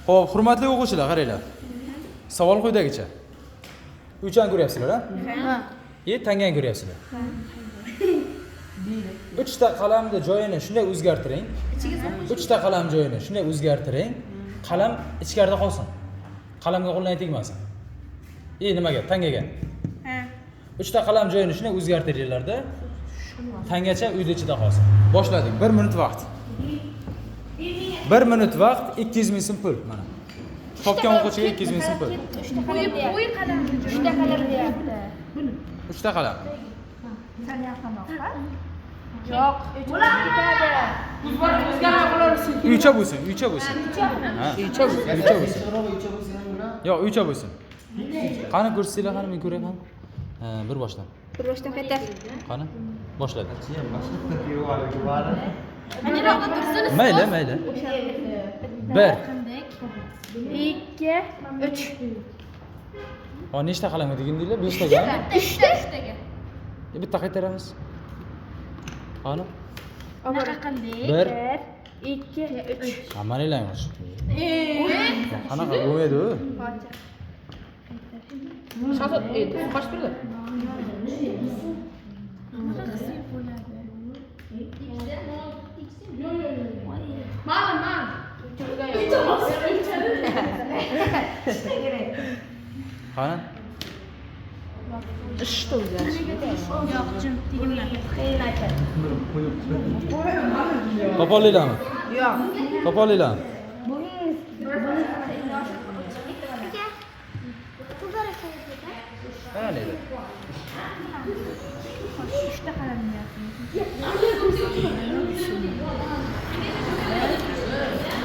Xo'p, hurmatli o'quvchilar, qaranglar. Savol quyidagicha. 3 ni ko'ryapsizlar, ha? Ha. Tangani ko'ryapsizlar. 3 ta qalamni joyini shunday o'zgartiring. 3 ta qalam joyini shunday o'zgartiring. Qalam ichkarida qolsin. Qalamga qo'ldan tegmasin. Nimaga? Tangaga. Ha. 3 ta qalam joyini shunday o'zgartiringlarda tangacha uyda ichida qolsin. Boshladik. 1 minut vaqt. 1 minut vaqt 200 ming so'm pul mana. Topgan o'quvchiga 200 ming so'm pul. 3 ta qalam. 3 ta qalam deyapti. 3 ta qalam. Sal yaqinroqqa. Yo'q, 3 ketadi. O'zgarmay qolarsiz. Uycha bo'lsin, uycha bo'lsin. Ha, uycha bo'lsin. Yo'q, uycha bo'lsin. Qani ko'rsanglar, qani men ko'raman. Ha, bir boshdan. Bir boshdan qaytar. Qani? Boshladi. Maniroqda tursin. Mayli, mayli. 1. 2, 3. Ha, nechta qalamga tegindinglar? 5 tagami? 3 taga. Bitta qaytaramiz. Qani? Anaqa qildik. 1. 2, 3. Ha, mana ilaymiz. Qanaqa bo'lmaydi u? Shazot edi. Qoch turdi. Qani? Ishda o'zgarish. Yo'q, jim tegimlar. Topolaylarmi? Yo'q. Topolaylarmi? Qani edi? 3 ta qalam deyapti.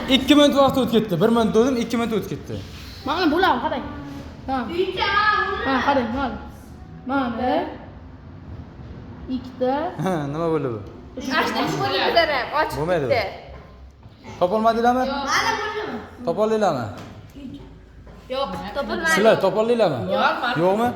2 minut vaqt o'tib ketdi. 1 minut dedim, 2 minut o'tib ketdi. Mana bo'lam, qarang. Tamam. Ha, qarang, mana. Mana. 2 ta. Ha, nima bo'ldi bu? Ashta bo'libdilar, ochib Bo'lmaydi. ketdi. Topolmadinglarmi? Mana bo'ldimi? Topolaylarmi? Yo'q, topilmadi. Sizlar topolaylarmi? Yo'q, Yo'qmi?